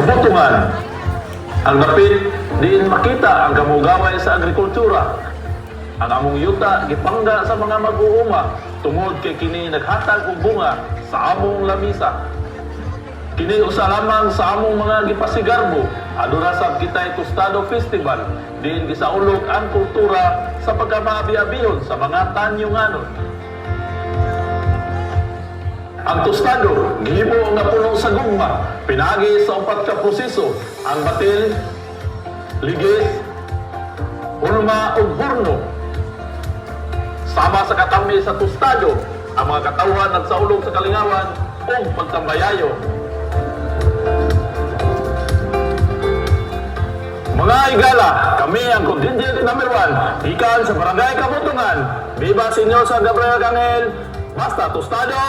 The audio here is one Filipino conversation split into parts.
kabutungan. Ang dapit diin makita ang kamugaway sa agrikultura. Ang among yuta gipangga sa mga mag-uuma tungod kay kini naghatag og bunga sa among lamisa. Kini usa lamang sa among mga gipasigarbo aduna sab kitay Tostado Festival diin gisaulog ang kultura sa pagkamaabi-abihon sa mga tanyunganon. Ang tostado gihimo nga puno sa gugma pinagi sa upat ka proseso: ang batil, ligis, hulma ug burno. Sama sa katami sa tostado ang mga katawhan nagsaulog sa kalingawan ug pagtambayayo. Mga igala, kami ang contingent number 1 ikan sa Barangay Kabutungan. Viva Senyor San Gabriel Arcangel, basta tostado!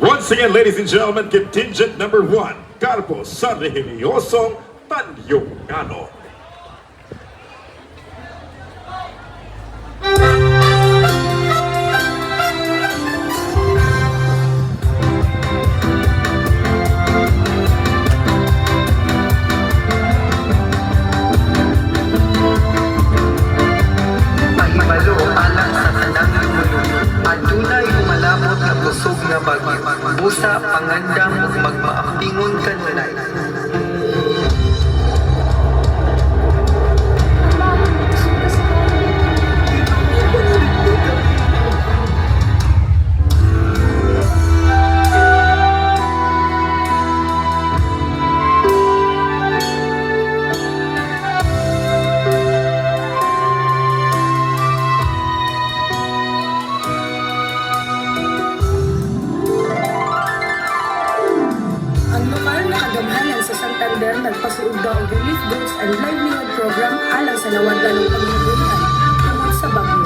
Once again, ladies and gentlemen, contingent number 1, Carpo San Religioso Tanyungano. Mahibalo alang sa tanang lumulong at tunay umalabot na busog na bagyo. Busa pangandam ug magmaambingon kanunay. Nagpasuugda og relief goods and livelihood program alang sa nawagan ng panghibuyan tungod sa bagyo.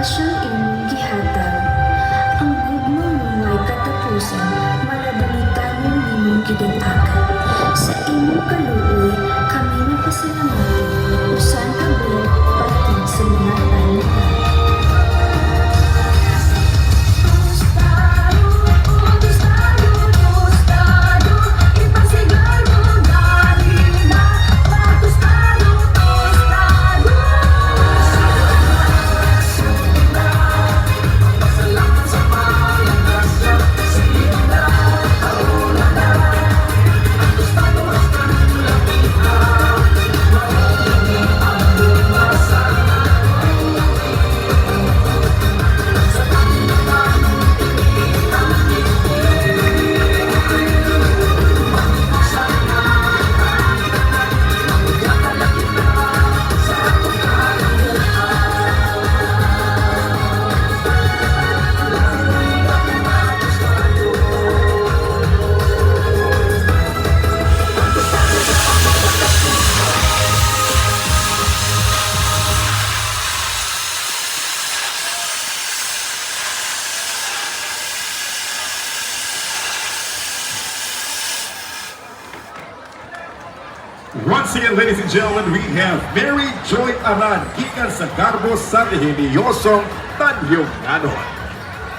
espasyong imong gihatag. Ang gugma mo may katapusan, malabalitanong nimong gidatagan. Sa imong kaluoy, kami napasalamatan, usan kabot, pati sa mga tanahan. Once again, ladies and gentlemen, we have Mary Joy Aran, gikan sa Garbo sa Rehiliyosong Tanyuganon.